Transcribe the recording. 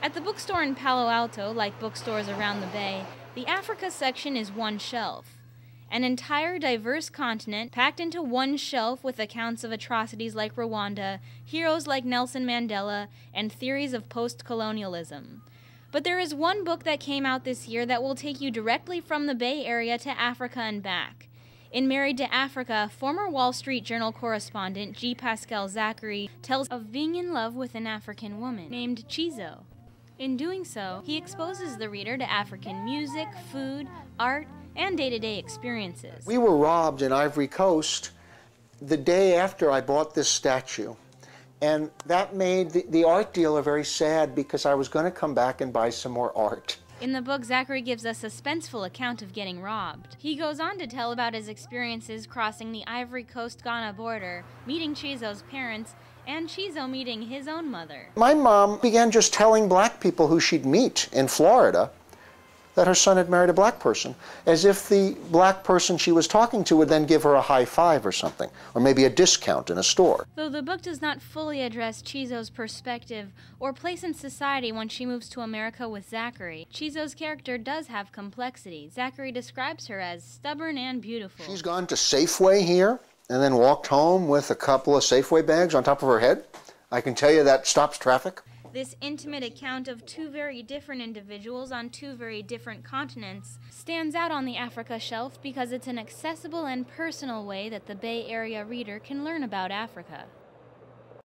At the bookstore in Palo Alto, like bookstores around the Bay, the Africa section is one shelf. An entire diverse continent packed into one shelf with accounts of atrocities like Rwanda, heroes like Nelson Mandela, and theories of post-colonialism. But there is one book that came out this year that will take you directly from the Bay Area to Africa and back. In Married to Africa, former Wall Street Journal correspondent G. Pascal Zachary tells of being in love with an African woman named Chizo. In doing so, he exposes the reader to African music, food, art, and day-to-day experiences. We were robbed in Ivory Coast the day after I bought this statue. And that made the art dealer very sad because I was going to come back and buy some more art. In the book, Zachary gives a suspenseful account of getting robbed. He goes on to tell about his experiences crossing the Ivory Coast-Ghana border, meeting Chizo's parents, and Chizo meeting his own mother. My mom began just telling black people who she'd meet in Florida that her son had married a black person, as if the black person she was talking to would then give her a high five or something, or maybe a discount in a store. Though the book does not fully address Chizo's perspective or place in society when she moves to America with Zachary, Chizo's character does have complexity. Zachary describes her as stubborn and beautiful. She's gone to Safeway here and then walked home with a couple of Safeway bags on top of her head. I can tell you that stops traffic. This intimate account of two very different individuals on two very different continents stands out on the Africa shelf because it's an accessible and personal way that the Bay Area reader can learn about Africa.